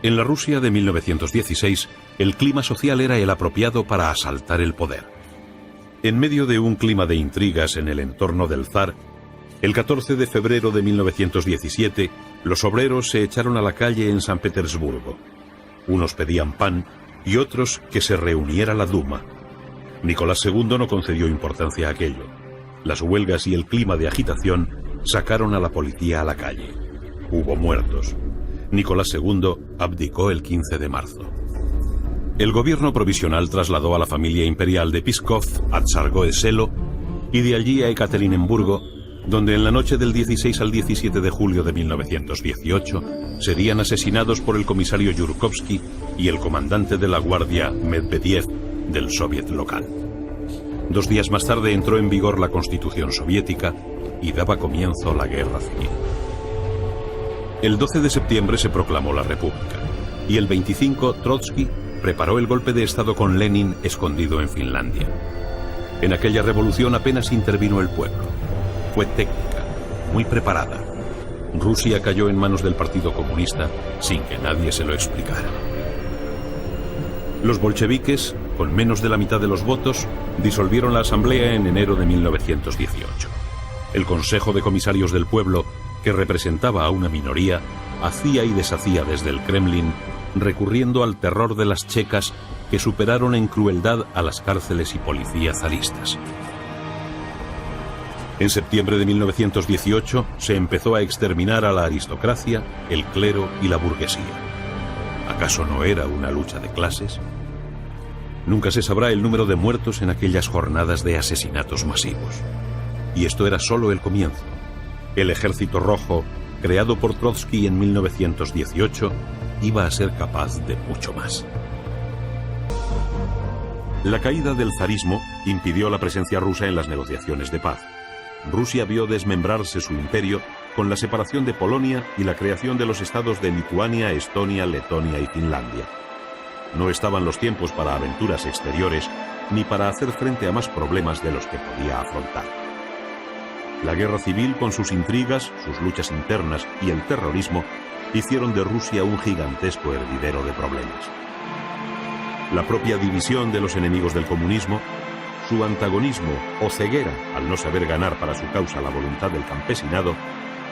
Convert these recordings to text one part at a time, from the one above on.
En la Rusia de 1916, el clima social era el apropiado para asaltar el poder. En medio de un clima de intrigas en el entorno del zar, el 14 de febrero de 1917, los obreros se echaron a la calle en San Petersburgo. Unos pedían pan y otros que se reuniera la Duma. Nicolás II no concedió importancia a aquello. Las huelgas y el clima de agitación sacaron a la policía a la calle. Hubo muertos. Nicolás II abdicó el 15 de marzo. El gobierno provisional trasladó a la familia imperial de Pskov a Tsarskoye-Selo y de allí a Ekaterinburgo, donde en la noche del 16 al 17 de julio de 1918 serían asesinados por el comisario Yurkovsky y el comandante de la guardia Medvedev del soviet local. 2 días más tarde entró en vigor la Constitución soviética y daba comienzo la Guerra Civil. El 12 de septiembre se proclamó la República y el 25 Trotsky preparó el golpe de Estado con Lenin escondido en Finlandia. En aquella revolución apenas intervino el pueblo. Fue técnica, muy preparada. Rusia cayó en manos del Partido Comunista sin que nadie se lo explicara. Los bolcheviques, con menos de la mitad de los votos, disolvieron la asamblea en enero de 1918. El Consejo de Comisarios del Pueblo, que representaba a una minoría, hacía y deshacía desde el Kremlin, recurriendo al terror de las checas que superaron en crueldad a las cárceles y policía zaristas. En septiembre de 1918 se empezó a exterminar a la aristocracia, el clero y la burguesía. ¿Acaso no era una lucha de clases? Nunca se sabrá el número de muertos en aquellas jornadas de asesinatos masivos. Y esto era solo el comienzo. El Ejército Rojo, creado por Trotsky en 1918, iba a ser capaz de mucho más. La caída del zarismo impidió la presencia rusa en las negociaciones de paz. Rusia vio desmembrarse su imperio con la separación de Polonia y la creación de los estados de Lituania, Estonia, Letonia y Finlandia. No estaban los tiempos para aventuras exteriores ni para hacer frente a más problemas de los que podía afrontar. La guerra civil, con sus intrigas, sus luchas internas y el terrorismo, hicieron de Rusia un gigantesco hervidero de problemas. La propia división de los enemigos del comunismo, su antagonismo o ceguera al no saber ganar para su causa la voluntad del campesinado,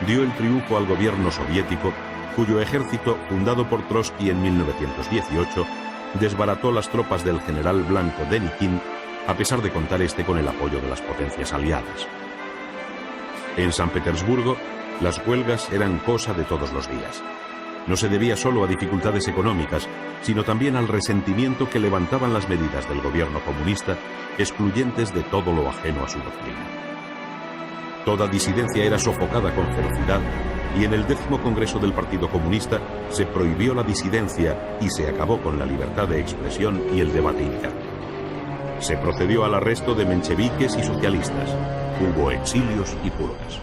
dio el triunfo al gobierno soviético, cuyo ejército, fundado por Trotsky en 1918, desbarató las tropas del general blanco Denikin, a pesar de contar este con el apoyo de las potencias aliadas. En San Petersburgo, las huelgas eran cosa de todos los días. No se debía solo a dificultades económicas, sino también al resentimiento que levantaban las medidas del gobierno comunista, excluyentes de todo lo ajeno a su doctrina. Toda disidencia era sofocada con ferocidad y en el 10º Congreso del Partido Comunista se prohibió la disidencia y se acabó con la libertad de expresión y el debate interno. Se procedió al arresto de mencheviques y socialistas. Hubo exilios y purgas.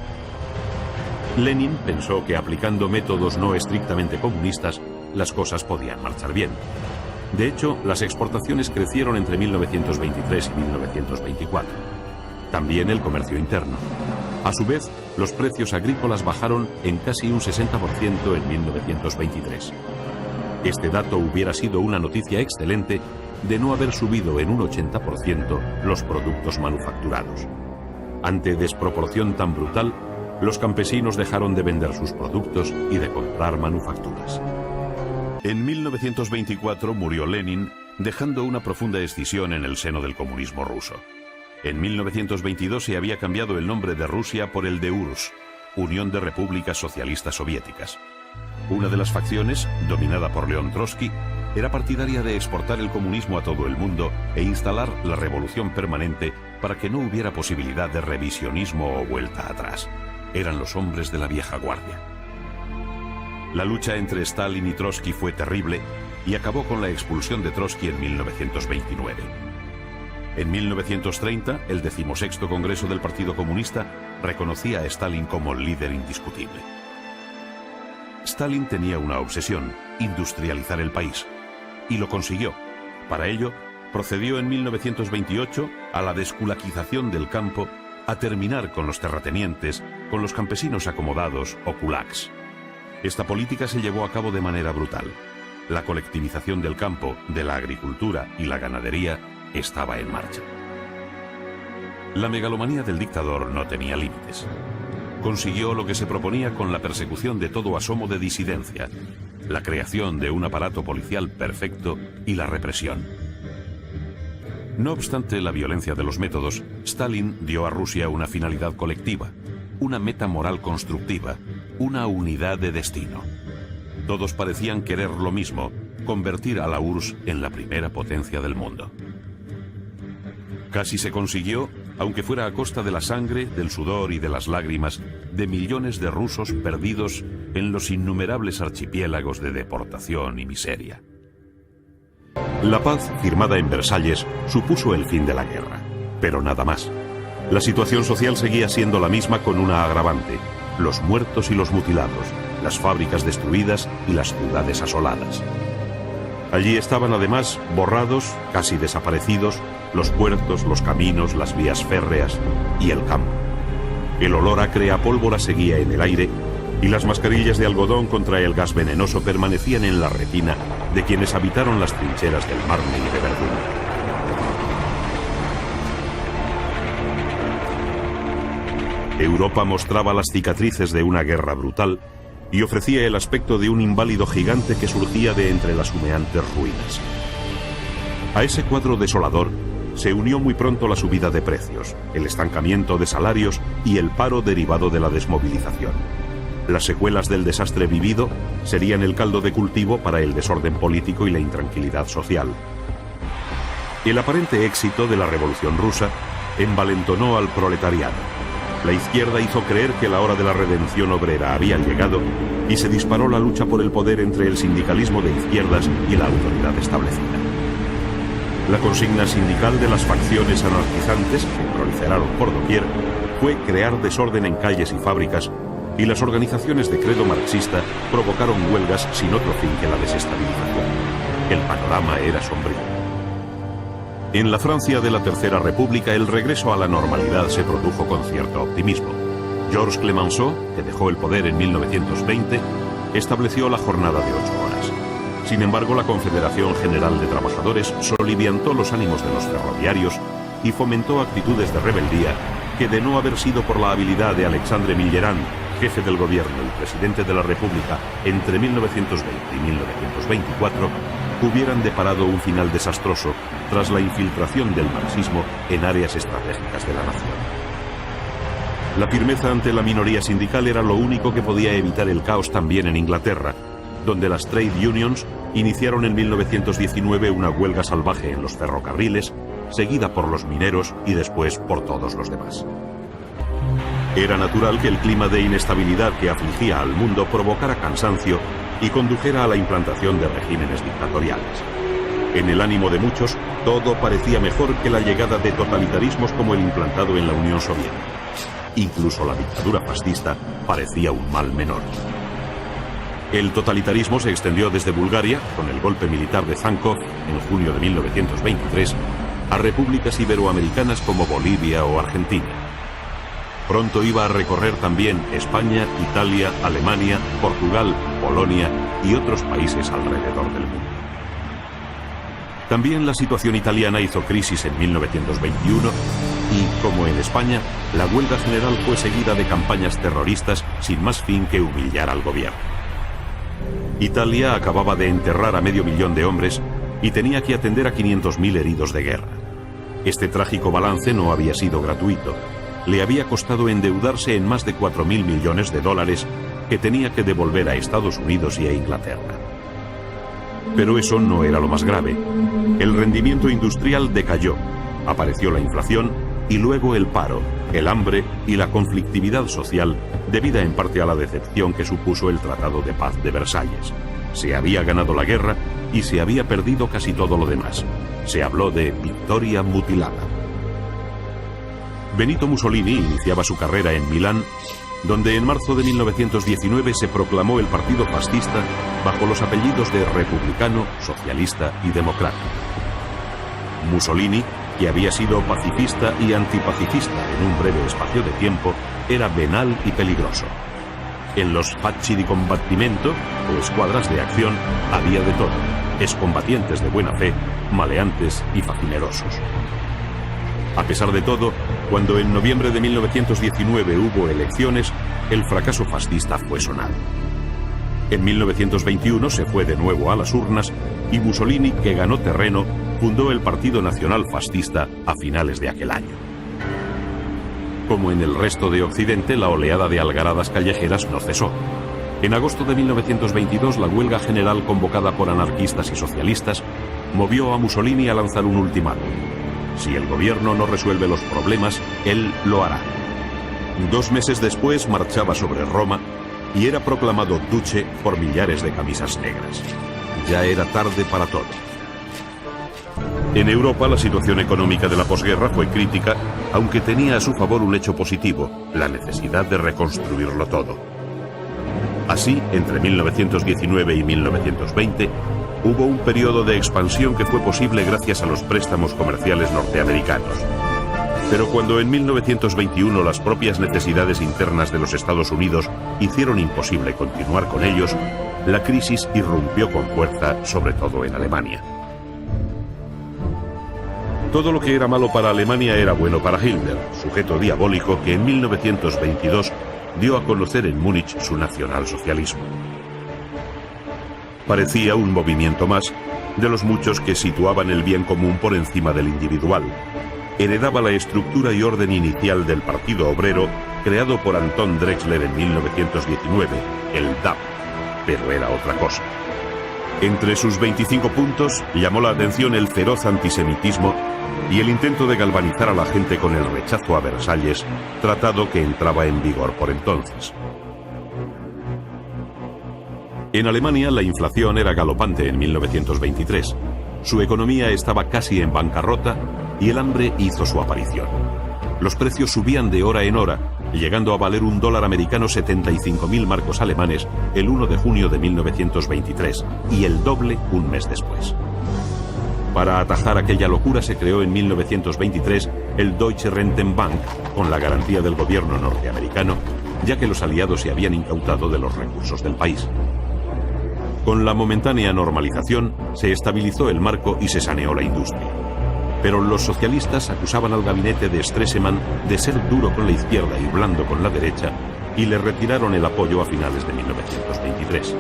Lenin pensó que aplicando métodos no estrictamente comunistas, las cosas podían marchar bien. De hecho, las exportaciones crecieron entre 1923 y 1924. También el comercio interno. A su vez, los precios agrícolas bajaron en casi un 60% en 1923. Este dato hubiera sido una noticia excelente de no haber subido en un 80% los productos manufacturados. Ante desproporción tan brutal, los campesinos dejaron de vender sus productos y de comprar manufacturas. En 1924 murió Lenin, dejando una profunda escisión en el seno del comunismo ruso. En 1922 se había cambiado el nombre de Rusia por el de URSS, Unión de Repúblicas Socialistas Soviéticas. Una de las facciones, dominada por León Trotsky, era partidaria de exportar el comunismo a todo el mundo e instalar la revolución permanente para que no hubiera posibilidad de revisionismo o vuelta atrás. Eran los hombres de la vieja guardia. La lucha entre Stalin y Trotsky fue terrible y acabó con la expulsión de Trotsky en 1929. En 1930, el 16º Congreso del Partido Comunista reconocía a Stalin como líder indiscutible. Stalin tenía una obsesión: industrializar el país. Y lo consiguió. Para ello, procedió en 1928 a la desculaquización del campo, a terminar con los terratenientes, con los campesinos acomodados o kulaks. Esta política se llevó a cabo de manera brutal. La colectivización del campo, de la agricultura y la ganadería estaba en marcha. La megalomanía del dictador no tenía límites. Consiguió lo que se proponía con la persecución de todo asomo de disidencia, la creación de un aparato policial perfecto y la represión. No obstante la violencia de los métodos, Stalin dio a Rusia una finalidad colectiva, una meta moral constructiva, una unidad de destino. Todos parecían querer lo mismo, convertir a la URSS en la primera potencia del mundo. Casi se consiguió, aunque fuera a costa de la sangre, del sudor y de las lágrimas de millones de rusos perdidos en los innumerables archipiélagos de deportación y miseria. La paz firmada en Versalles supuso el fin de la guerra, pero nada más. La situación social seguía siendo la misma con una agravante: los muertos y los mutilados, las fábricas destruidas y las ciudades asoladas. Allí estaban además borrados, casi desaparecidos, los puertos, los caminos, las vías férreas y el campo. El olor acre a pólvora seguía en el aire y las mascarillas de algodón contra el gas venenoso permanecían en la retina de quienes habitaron las trincheras del Marne y de Verdún. Europa mostraba las cicatrices de una guerra brutal y ofrecía el aspecto de un inválido gigante que surgía de entre las humeantes ruinas. A ese cuadro desolador se unió muy pronto la subida de precios, el estancamiento de salarios y el paro derivado de la desmovilización. Las secuelas del desastre vivido serían el caldo de cultivo para el desorden político y la intranquilidad social. El aparente éxito de la Revolución rusa envalentonó al proletariado. La izquierda hizo creer que la hora de la redención obrera había llegado y se disparó la lucha por el poder entre el sindicalismo de izquierdas y la autoridad establecida. La consigna sindical de las facciones anarquizantes, que proliferaron por doquier, fue crear desorden en calles y fábricas, y las organizaciones de credo marxista provocaron huelgas sin otro fin que la desestabilización. El panorama era sombrío. En la Francia de la Tercera República, el regreso a la normalidad se produjo con cierto optimismo. Georges Clemenceau, que dejó el poder en 1920, estableció la jornada de 8 horas. Sin embargo, la Confederación General de Trabajadores soliviantó los ánimos de los ferroviarios y fomentó actitudes de rebeldía que, de no haber sido por la habilidad de Alexandre Millerand, jefe del gobierno y presidente de la República entre 1920 y 1924, hubieran deparado un final desastroso tras la infiltración del marxismo en áreas estratégicas de la nación. La firmeza ante la minoría sindical era lo único que podía evitar el caos también en Inglaterra, donde las trade unions iniciaron en 1919 una huelga salvaje en los ferrocarriles, seguida por los mineros y después por todos los demás. Era natural que el clima de inestabilidad que afligía al mundo provocara cansancio y condujera a la implantación de regímenes dictatoriales. En el ánimo de muchos, todo parecía mejor que la llegada de totalitarismos como el implantado en la Unión Soviética. Incluso la dictadura fascista parecía un mal menor. El totalitarismo se extendió desde Bulgaria, con el golpe militar de Zankov en junio de 1923, a repúblicas iberoamericanas como Bolivia o Argentina. Pronto iba a recorrer también España, Italia, Alemania, Portugal, Polonia y otros países alrededor del mundo. También la situación italiana hizo crisis en 1921 y, como en España, la huelga general fue seguida de campañas terroristas sin más fin que humillar al gobierno. Italia acababa de enterrar a 500.000 de hombres y tenía que atender a 500.000 heridos de guerra. Este trágico balance no había sido gratuito. Le había costado endeudarse en más de 4.000 millones de dólares que tenía que devolver a Estados Unidos y a Inglaterra. Pero eso no era lo más grave. El rendimiento industrial decayó, apareció la inflación y luego el paro, el hambre y la conflictividad social, debida en parte a la decepción que supuso el Tratado de Paz de Versalles. Se había ganado la guerra y se había perdido casi todo lo demás. Se habló de victoria mutilada. Benito Mussolini iniciaba su carrera en Milán, donde en marzo de 1919 se proclamó el partido fascista bajo los apellidos de republicano, socialista y democrático. Mussolini, que había sido pacifista y antipacifista en un breve espacio de tiempo, era venal y peligroso. En los Facci di Combattimento, o escuadras de acción, había de todo: excombatientes de buena fe, maleantes y facinerosos. A pesar de todo, cuando en noviembre de 1919 hubo elecciones, el fracaso fascista fue sonado. En 1921 se fue de nuevo a las urnas y Mussolini, que ganó terreno, fundó el Partido Nacional Fascista a finales de aquel año. Como en el resto de Occidente, la oleada de algaradas callejeras no cesó. En agosto de 1922, la huelga general convocada por anarquistas y socialistas movió a Mussolini a lanzar un ultimátum: si el gobierno no resuelve los problemas, él lo hará. 2 meses después marchaba sobre Roma y era proclamado duce por millares de camisas negras. Ya era tarde para todo. En Europa, la situación económica de la posguerra fue crítica, aunque tenía a su favor un hecho positivo: la necesidad de reconstruirlo todo. Así, entre 1919 y 1920, hubo un periodo de expansión que fue posible gracias a los préstamos comerciales norteamericanos. Pero cuando en 1921 las propias necesidades internas de los Estados Unidos hicieron imposible continuar con ellos, la crisis irrumpió con fuerza, sobre todo en Alemania. Todo lo que era malo para Alemania era bueno para Hitler, sujeto diabólico que en 1922 dio a conocer en Múnich su nacionalsocialismo. Parecía un movimiento más de los muchos que situaban el bien común por encima del individual. Heredaba la estructura y orden inicial del Partido Obrero creado por Anton Drexler en 1919, el DAP, pero era otra cosa. Entre sus 25 puntos llamó la atención el feroz antisemitismo y el intento de galvanizar a la gente con el rechazo a Versalles, tratado que entraba en vigor por entonces. En Alemania la inflación era galopante en 1923. Su economía estaba casi en bancarrota y el hambre hizo su aparición. Los precios subían de hora en hora, llegando a valer $1 americano 75.000 marcos alemanes el 1 de junio de 1923 y el doble un mes después. Para atajar aquella locura se creó en 1923 el Deutsche Rentenbank, con la garantía del gobierno norteamericano, ya que los aliados se habían incautado de los recursos del país. Con la momentánea normalización se estabilizó el marco y se saneó la industria. Pero los socialistas acusaban al gabinete de Stresemann de ser duro con la izquierda y blando con la derecha y le retiraron el apoyo a finales de 1923.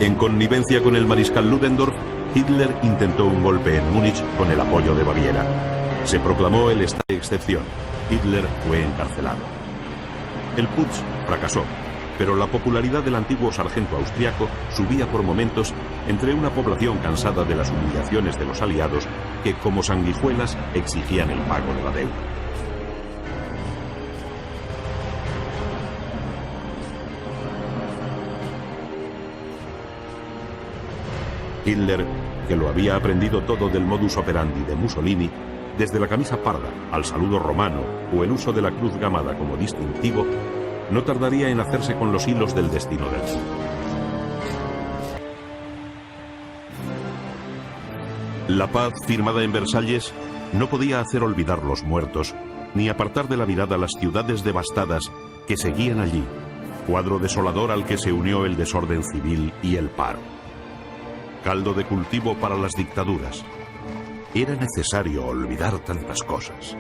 En connivencia con el mariscal Ludendorff, Hitler intentó un golpe en Múnich con el apoyo de Baviera. Se proclamó el estado de excepción. Hitler fue encarcelado. El putsch fracasó, pero la popularidad del antiguo sargento austriaco subía por momentos entre una población cansada de las humillaciones de los aliados que, como sanguijuelas, exigían el pago de la deuda. Hitler, que lo había aprendido todo del modus operandi de Mussolini, desde la camisa parda al saludo romano o el uso de la cruz gamada como distintivo, no tardaría en hacerse con los hilos del destino del mundo. La paz firmada en Versalles no podía hacer olvidar los muertos, ni apartar de la mirada las ciudades devastadas que seguían allí, cuadro desolador al que se unió el desorden civil y el paro. Caldo de cultivo para las dictaduras. Era necesario olvidar tantas cosas.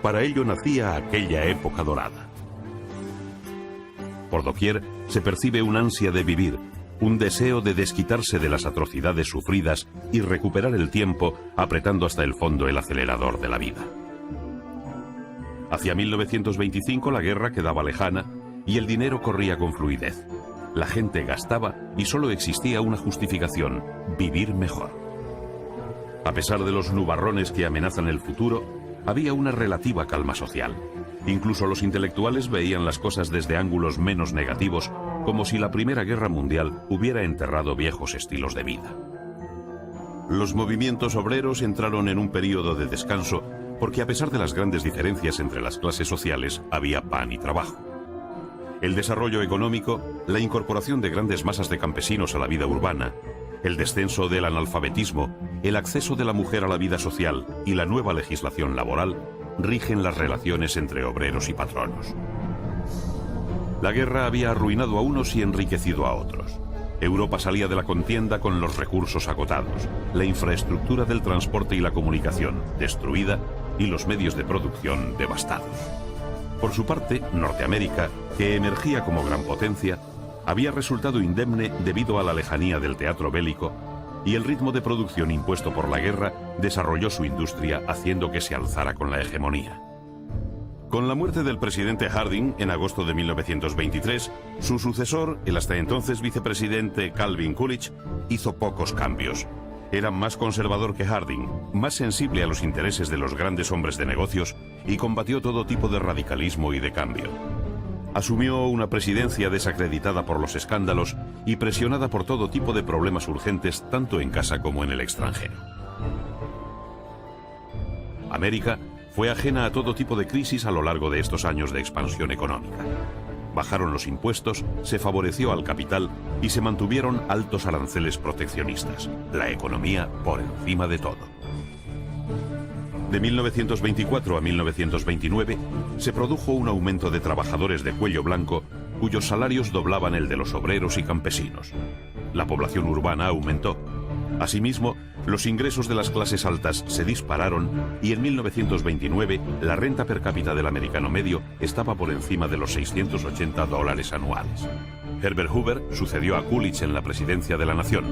Para ello nacía aquella época dorada. Por doquier se percibe un ansia de vivir, un deseo de desquitarse de las atrocidades sufridas y recuperar el tiempo apretando hasta el fondo el acelerador de la vida. Hacia 1925 la guerra quedaba lejana y el dinero corría con fluidez. La gente gastaba y solo existía una justificación: vivir mejor. A pesar de los nubarrones que amenazan el futuro, había una relativa calma social. Incluso los intelectuales veían las cosas desde ángulos menos negativos, como si la Primera Guerra Mundial hubiera enterrado viejos estilos de vida. Los movimientos obreros entraron en un periodo de descanso porque, a pesar de las grandes diferencias entre las clases sociales, había pan y trabajo. El desarrollo económico, la incorporación de grandes masas de campesinos a la vida urbana, el descenso del analfabetismo, el acceso de la mujer a la vida social y la nueva legislación laboral rigen las relaciones entre obreros y patronos. La guerra había arruinado a unos y enriquecido a otros. Europa salía de la contienda con los recursos agotados, la infraestructura del transporte y la comunicación destruida y los medios de producción devastados. Por su parte, Norteamérica, que emergía como gran potencia, había resultado indemne debido a la lejanía del teatro bélico y el ritmo de producción impuesto por la guerra desarrolló su industria haciendo que se alzara con la hegemonía. Con la muerte del presidente Harding en agosto de 1923, su sucesor, el hasta entonces vicepresidente Calvin Coolidge, hizo pocos cambios. Era más conservador que Harding, más sensible a los intereses de los grandes hombres de negocios y combatió todo tipo de radicalismo y de cambio. Asumió una presidencia desacreditada por los escándalos y presionada por todo tipo de problemas urgentes tanto en casa como en el extranjero. América fue ajena a todo tipo de crisis a lo largo de estos años de expansión económica. Bajaron los impuestos, se favoreció al capital y se mantuvieron altos aranceles proteccionistas. La economía por encima de todo. De 1924 a 1929 se produjo un aumento de trabajadores de cuello blanco cuyos salarios doblaban el de los obreros y campesinos. La población urbana aumentó. Asimismo, los ingresos de las clases altas se dispararon y en 1929 la renta per cápita del americano medio estaba por encima de los $680 anuales. Herbert Hoover sucedió a Coolidge en la presidencia de la nación.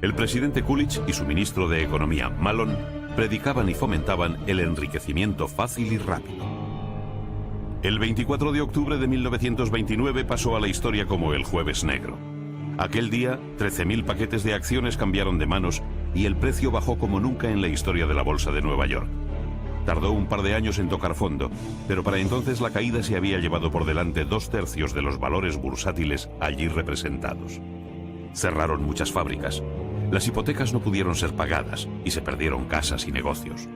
El presidente Coolidge y su ministro de Economía, Malone, predicaban y fomentaban el enriquecimiento fácil y rápido. El 24 de octubre de 1929 pasó a la historia como el Jueves Negro. Aquel día, 13.000 paquetes de acciones cambiaron de manos y el precio bajó como nunca en la historia de la Bolsa de Nueva York. Tardó un par de años en tocar fondo, pero para entonces la caída se había llevado por delante 2/3 de los valores bursátiles allí representados. Cerraron muchas fábricas. Las hipotecas no pudieron ser pagadas y se perdieron casas y negocios.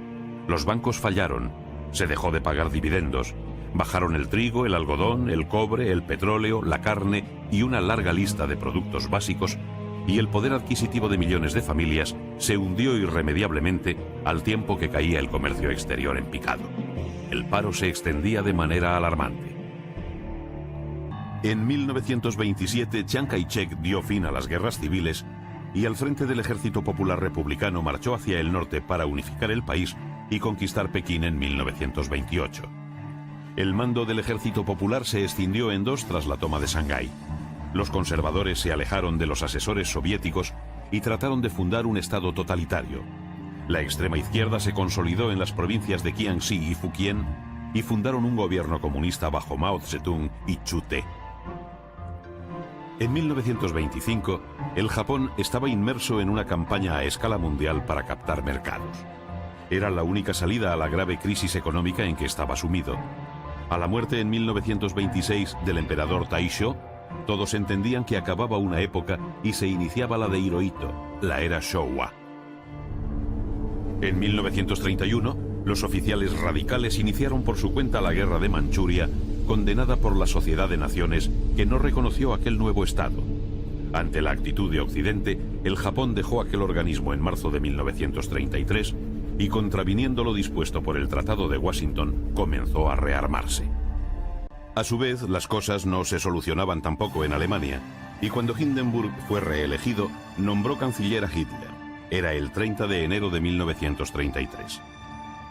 Los bancos fallaron, se dejó de pagar dividendos, bajaron el trigo, el algodón, el cobre, el petróleo, la carne y una larga lista de productos básicos, y el poder adquisitivo de millones de familias se hundió irremediablemente al tiempo que caía el comercio exterior en picado. El paro se extendía de manera alarmante. En 1927, Chiang Kai-shek dio fin a las guerras civiles y al frente del Ejército Popular Republicano marchó hacia el norte para unificar el país y conquistar Pekín en 1928. El mando del Ejército Popular se escindió en dos tras la toma de Shanghái. Los conservadores se alejaron de los asesores soviéticos y trataron de fundar un estado totalitario. La extrema izquierda se consolidó en las provincias de Jiangxi y Fujian y fundaron un gobierno comunista bajo Mao Zedong y Chu Te. En 1925, el Japón estaba inmerso en una campaña a escala mundial para captar mercados. Era la única salida a la grave crisis económica en que estaba sumido. A la muerte en 1926 del emperador Taisho, todos entendían que acababa una época y se iniciaba la de Hirohito, la era Showa. En 1931, los oficiales radicales iniciaron por su cuenta la guerra de Manchuria, condenada por la Sociedad de Naciones, que no reconoció aquel nuevo Estado. Ante la actitud de Occidente, el Japón dejó aquel organismo en marzo de 1933 y, contraviniendo lo dispuesto por el Tratado de Washington, comenzó a rearmarse. A su vez, las cosas no se solucionaban tampoco en Alemania, y cuando Hindenburg fue reelegido, nombró canciller a Hitler. Era el 30 de enero de 1933.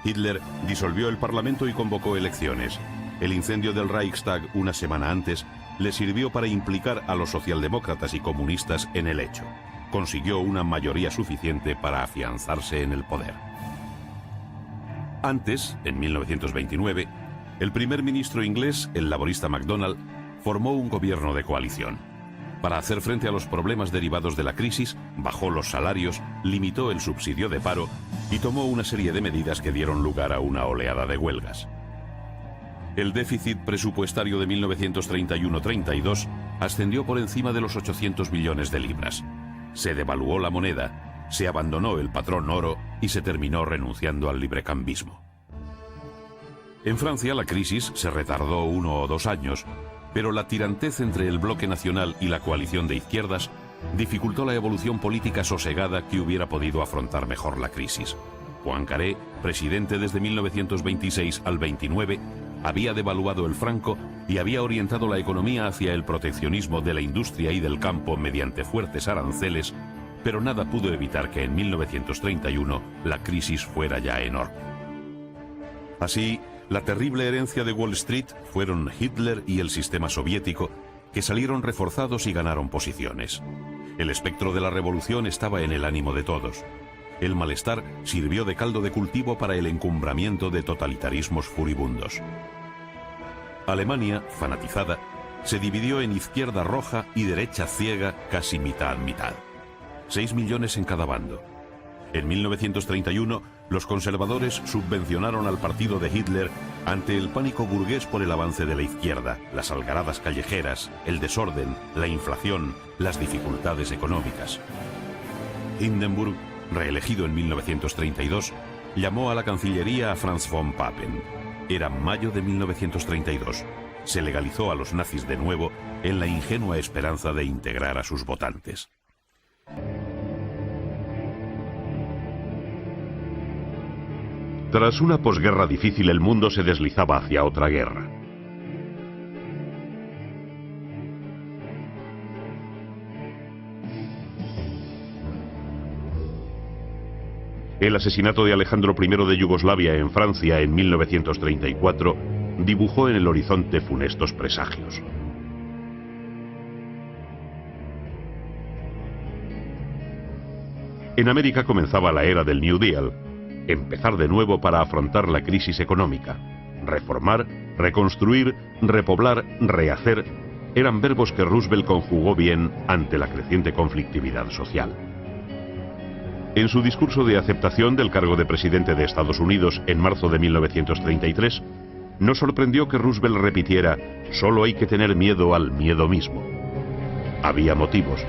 Hitler disolvió el Parlamento y convocó elecciones. El incendio del Reichstag una semana antes le sirvió para implicar a los socialdemócratas y comunistas en el hecho. Consiguió una mayoría suficiente para afianzarse en el poder. Antes, en 1929, el primer ministro inglés, el laborista MacDonald, formó un gobierno de coalición. Para hacer frente a los problemas derivados de la crisis, bajó los salarios, limitó el subsidio de paro y tomó una serie de medidas que dieron lugar a una oleada de huelgas. El déficit presupuestario de 1931-32 ascendió por encima de los 800 millones de libras. Se devaluó la moneda, se abandonó el patrón oro y se terminó renunciando al librecambismo. En Francia la crisis se retardó 1 o 2 años, pero la tirantez entre el bloque nacional y la coalición de izquierdas dificultó la evolución política sosegada que hubiera podido afrontar mejor la crisis. Poincaré, presidente desde 1926 al 29, había devaluado el franco y había orientado la economía hacia el proteccionismo de la industria y del campo mediante fuertes aranceles, pero nada pudo evitar que en 1931 la crisis fuera ya enorme. Así, la terrible herencia de Wall Street fueron Hitler y el sistema soviético, que salieron reforzados y ganaron posiciones. El espectro de la revolución estaba en el ánimo de todos. El malestar sirvió de caldo de cultivo para el encumbramiento de totalitarismos furibundos. Alemania, fanatizada, se dividió en izquierda roja y derecha ciega casi mitad a mitad. 6 millones en cada bando. En 1931, los conservadores subvencionaron al partido de Hitler ante el pánico burgués por el avance de la izquierda, las algaradas callejeras, el desorden, la inflación, las dificultades económicas. Hindenburg, reelegido en 1932, llamó a la Cancillería a Franz von Papen. Era mayo de 1932. Se legalizó a los nazis de nuevo en la ingenua esperanza de integrar a sus votantes. Tras una posguerra difícil, el mundo se deslizaba hacia otra guerra. El asesinato de Alejandro I de Yugoslavia en Francia en 1934 dibujó en el horizonte funestos presagios. En América comenzaba la era del New Deal, empezar de nuevo para afrontar la crisis económica. Reformar, reconstruir, repoblar, rehacer, eran verbos que Roosevelt conjugó bien ante la creciente conflictividad social. En su discurso de aceptación del cargo de presidente de Estados Unidos en marzo de 1933, no sorprendió que Roosevelt repitiera: "Solo hay que tener miedo al miedo mismo". Había motivos.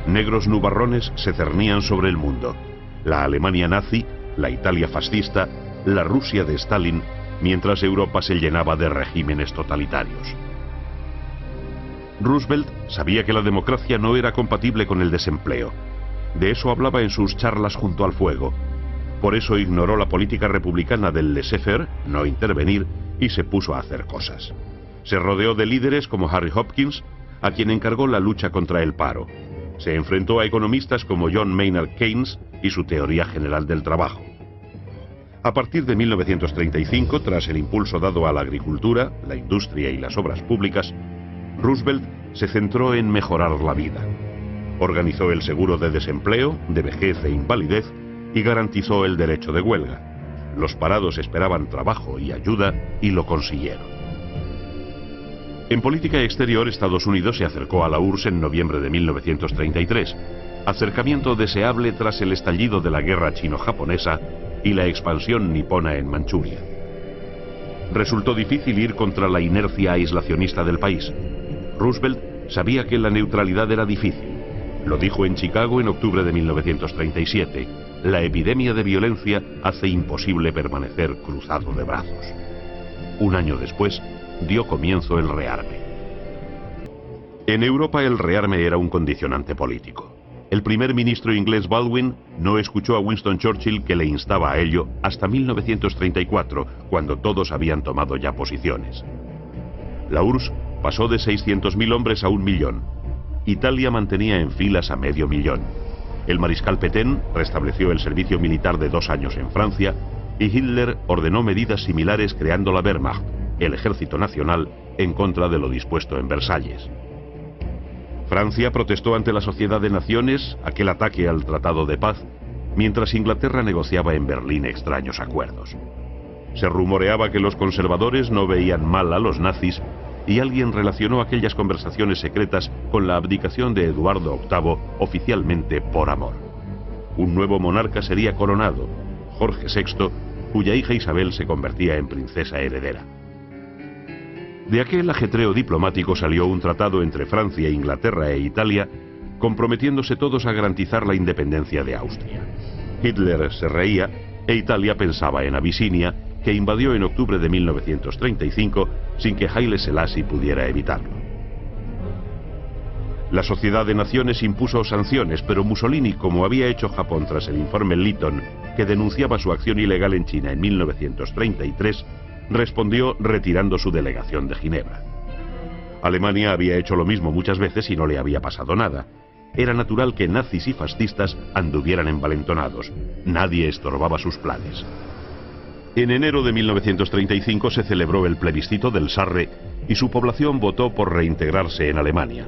Negros nubarrones se cernían sobre el mundo. La Alemania nazi, la Italia fascista, la Rusia de Stalin, mientras Europa se llenaba de regímenes totalitarios. Roosevelt sabía que la democracia no era compatible con el desempleo. De eso hablaba en sus charlas junto al fuego. Por eso ignoró la política republicana del laissez-faire, no intervenir, y se puso a hacer cosas. Se rodeó de líderes como Harry Hopkins, a quien encargó la lucha contra el paro. Se enfrentó a economistas como John Maynard Keynes y su teoría general del trabajo. A partir de 1935, tras el impulso dado a la agricultura, la industria y las obras públicas, Roosevelt se centró en mejorar la vida. Organizó el seguro de desempleo, de vejez e invalidez y garantizó el derecho de huelga. Los parados esperaban trabajo y ayuda y lo consiguieron. En política exterior, Estados Unidos se acercó a la URSS en noviembre de 1933, acercamiento deseable tras el estallido de la guerra chino-japonesa y la expansión nipona en Manchuria. Resultó difícil ir contra la inercia aislacionista del país. Roosevelt sabía que la neutralidad era difícil. Lo dijo en Chicago en octubre de 1937. La epidemia de violencia hace imposible permanecer cruzado de brazos. Un año después, dio comienzo el rearme. En Europa el rearme era un condicionante político. El primer ministro inglés Baldwin no escuchó a Winston Churchill, que le instaba a ello, hasta 1934, cuando todos habían tomado ya posiciones. La URSS pasó de 600.000 hombres a 1 millón. Italia mantenía en filas a 500.000. El mariscal Pétain restableció el servicio militar de 2 años en Francia y Hitler ordenó medidas similares creando la Wehrmacht, el ejército nacional, en contra de lo dispuesto en Versalles. Francia protestó ante la Sociedad de Naciones aquel ataque al Tratado de Paz, mientras Inglaterra negociaba en Berlín extraños acuerdos. Se rumoreaba que los conservadores no veían mal a los nazis y alguien relacionó aquellas conversaciones secretas con la abdicación de Eduardo VIII, oficialmente por amor. Un nuevo monarca sería coronado, Jorge VI, cuya hija Isabel se convertía en princesa heredera. De aquel ajetreo diplomático salió un tratado entre Francia, Inglaterra e Italia, comprometiéndose todos a garantizar la independencia de Austria. Hitler se reía e Italia pensaba en Abisinia, que invadió en octubre de 1935 sin que Haile Selassie pudiera evitarlo. La Sociedad de Naciones impuso sanciones, pero Mussolini, como había hecho Japón tras el informe Lytton, que denunciaba su acción ilegal en China en 1933, respondió retirando su delegación de Ginebra. Alemania había hecho lo mismo muchas veces y no le había pasado nada. Era natural que nazis y fascistas anduvieran envalentonados. Nadie estorbaba sus planes. En enero de 1935 se celebró el plebiscito del Sarre y su población votó por reintegrarse en Alemania.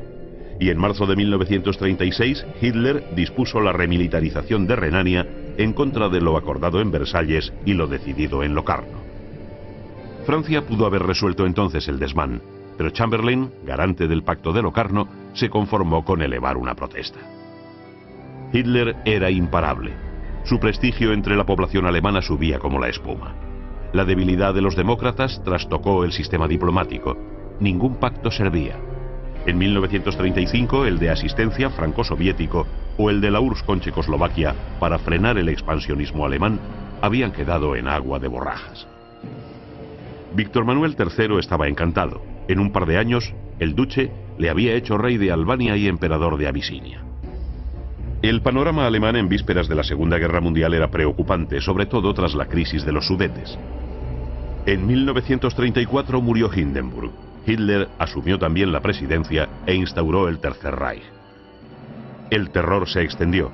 Y en marzo de 1936 Hitler dispuso la remilitarización de Renania en contra de lo acordado en Versalles y lo decidido en Locarno. Francia pudo haber resuelto entonces el desmán, pero Chamberlain, garante del pacto de Locarno, se conformó con elevar una protesta. Hitler era imparable. Su prestigio entre la población alemana subía como la espuma. La debilidad de los demócratas trastocó el sistema diplomático. Ningún pacto servía. En 1935 el de asistencia franco-soviético o el de la URSS con Checoslovaquia para frenar el expansionismo alemán habían quedado en agua de borrajas. Víctor Manuel III estaba encantado. En un par de años, el duce le había hecho rey de Albania y emperador de Abisinia. El panorama alemán en vísperas de la Segunda Guerra Mundial era preocupante, sobre todo tras la crisis de los Sudetes. En 1934 murió Hindenburg. Hitler asumió también la presidencia e instauró el Tercer Reich. El terror se extendió.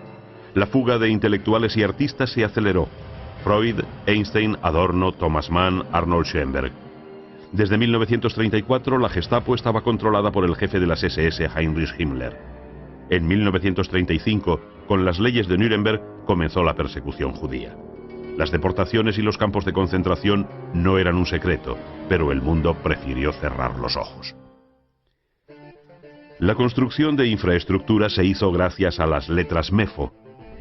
La fuga de intelectuales y artistas se aceleró. Freud, Einstein, Adorno, Thomas Mann, Arnold Schoenberg. Desde 1934 la Gestapo estaba controlada por el jefe de las SS, Heinrich Himmler. En 1935, con las leyes de Nuremberg, comenzó la persecución judía. Las deportaciones y los campos de concentración no eran un secreto, pero el mundo prefirió cerrar los ojos. La construcción de infraestructura se hizo gracias a las letras MEFO.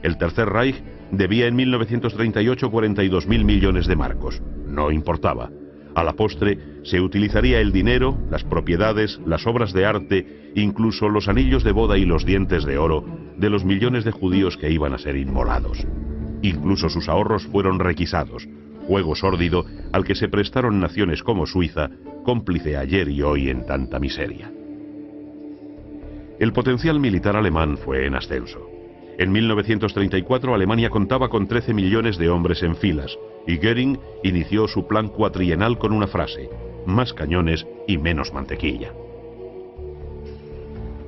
El Tercer Reich debía en 1938 42.000 millones de marcos. No importaba. A la postre, se utilizaría el dinero, las propiedades, las obras de arte, incluso los anillos de boda y los dientes de oro de los millones de judíos que iban a ser inmolados. Incluso sus ahorros fueron requisados, juego sórdido al que se prestaron naciones como Suiza, cómplice ayer y hoy en tanta miseria. El potencial militar alemán fue en ascenso. En 1934 Alemania contaba con 13 millones de hombres en filas, y Göring inició su plan cuatrienal con una frase: más cañones y menos mantequilla.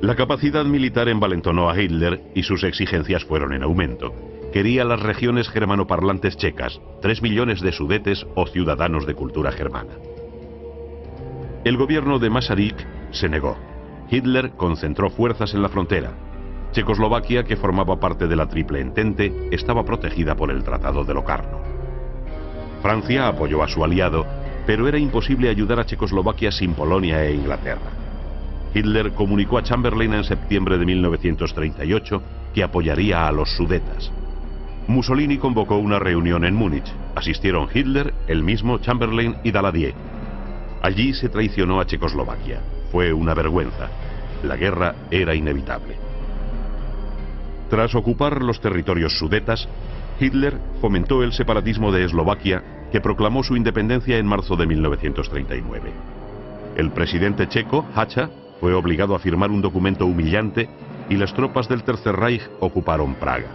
La capacidad militar envalentonó a Hitler y sus exigencias fueron en aumento. Quería las regiones germanoparlantes checas, 3 millones de sudetes o ciudadanos de cultura germana. El gobierno de Masaryk se negó. Hitler concentró fuerzas en la frontera. Checoslovaquia, que formaba parte de la Triple Entente, estaba protegida por el Tratado de Locarno. Francia apoyó a su aliado, pero era imposible ayudar a Checoslovaquia sin Polonia e Inglaterra. Hitler comunicó a Chamberlain en septiembre de 1938 que apoyaría a los Sudetas. Mussolini convocó una reunión en Múnich. Asistieron Hitler, él mismo, Chamberlain y Daladier. Allí se traicionó a Checoslovaquia. Fue una vergüenza. La guerra era inevitable. Tras ocupar los territorios sudetas, Hitler fomentó el separatismo de Eslovaquia, que proclamó su independencia en marzo de 1939. El presidente checo, Hácha, fue obligado a firmar un documento humillante y las tropas del Tercer Reich ocuparon Praga.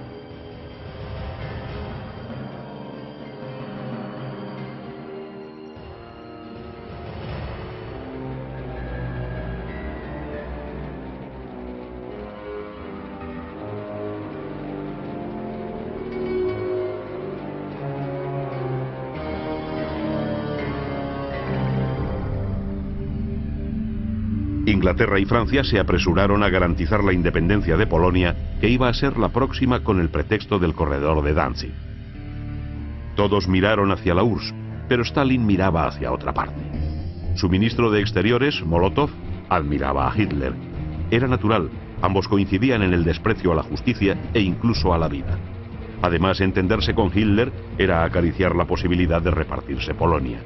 Inglaterra y Francia se apresuraron a garantizar la independencia de Polonia, que iba a ser la próxima con el pretexto del corredor de Danzig. Todos miraron hacia la URSS, pero Stalin miraba hacia otra parte. Su ministro de Exteriores, Molotov, admiraba a Hitler. Era natural, ambos coincidían en el desprecio a la justicia e incluso a la vida. Además, entenderse con Hitler era acariciar la posibilidad de repartirse Polonia.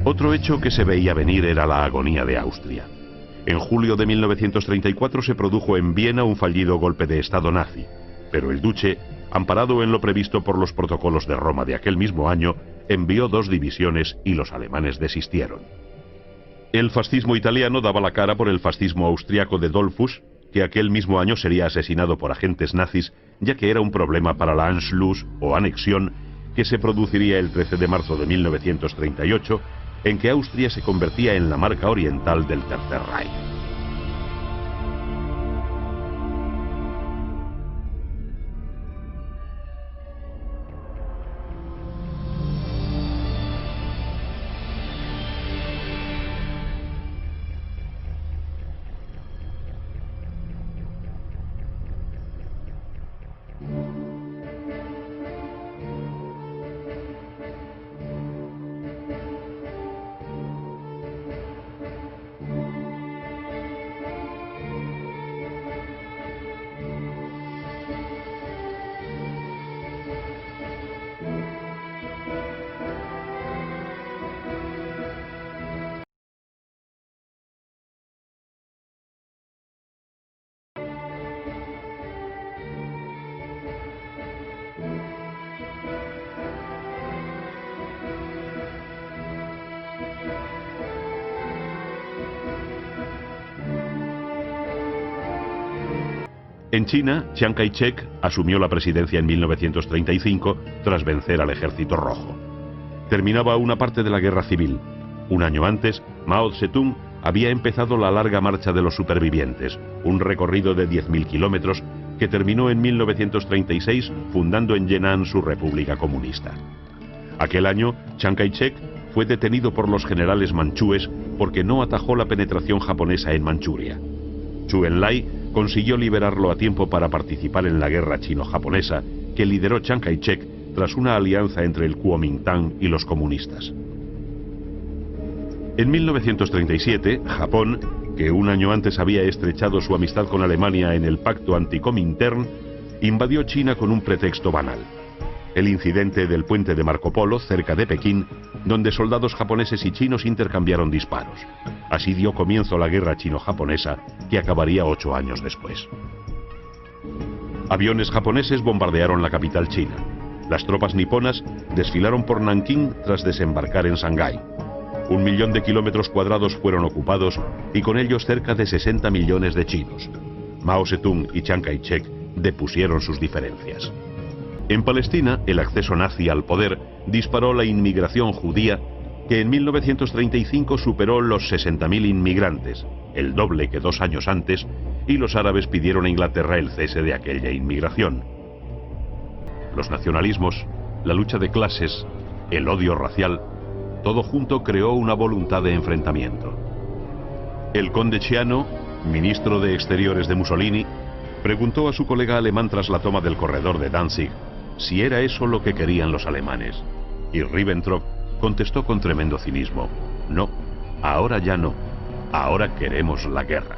Otro hecho que se veía venir era la agonía de Austria. En julio de 1934 se produjo en Viena un fallido golpe de Estado nazi, pero el duce, amparado en lo previsto por los protocolos de Roma de aquel mismo año, envió 2 divisiones y los alemanes desistieron. El fascismo italiano daba la cara por el fascismo austriaco de Dollfuss, que aquel mismo año sería asesinado por agentes nazis, ya que era un problema para la Anschluss o anexión que se produciría el 13 de marzo de 1938, en que Austria se convertía en la marca oriental del Tercer Reich. En China, Chiang Kai-shek asumió la presidencia en 1935 tras vencer al Ejército Rojo. Terminaba una parte de la guerra civil. Un año antes, Mao Zedong había empezado la larga marcha de los supervivientes, un recorrido de 10.000 kilómetros que terminó en 1936 fundando en Yenan su República Comunista. Aquel año, Chiang Kai-shek fue detenido por los generales manchúes porque no atajó la penetración japonesa en Manchuria. Zhou Enlai consiguió liberarlo a tiempo para participar en la guerra chino-japonesa que lideró Chiang Kai-shek tras una alianza entre el Kuomintang y los comunistas. En 1937, Japón, que un año antes había estrechado su amistad con Alemania en el pacto anti-Comintern, invadió China con un pretexto banal: el incidente del puente de Marco Polo cerca de Pekín, donde soldados japoneses y chinos intercambiaron disparos. Así dio comienzo la guerra chino-japonesa, que acabaría 8 años después. Aviones japoneses bombardearon la capital china. Las tropas niponas desfilaron por Nankín tras desembarcar en Shanghái. 1 millón de kilómetros cuadrados fueron ocupados y con ellos cerca de 60 millones de chinos. Mao Zedong y Chiang Kai-shek depusieron sus diferencias. En Palestina, el acceso nazi al poder disparó la inmigración judía, que en 1935 superó los 60.000 inmigrantes, el doble que 2 años antes, y los árabes pidieron a Inglaterra el cese de aquella inmigración. Los nacionalismos, la lucha de clases, el odio racial, todo junto creó una voluntad de enfrentamiento. El conde Chiano, ministro de Exteriores de Mussolini, preguntó a su colega alemán tras la toma del corredor de Danzig si era eso lo que querían los alemanes. Y Ribbentrop contestó con tremendo cinismo: no, ahora ya no, ahora queremos la guerra.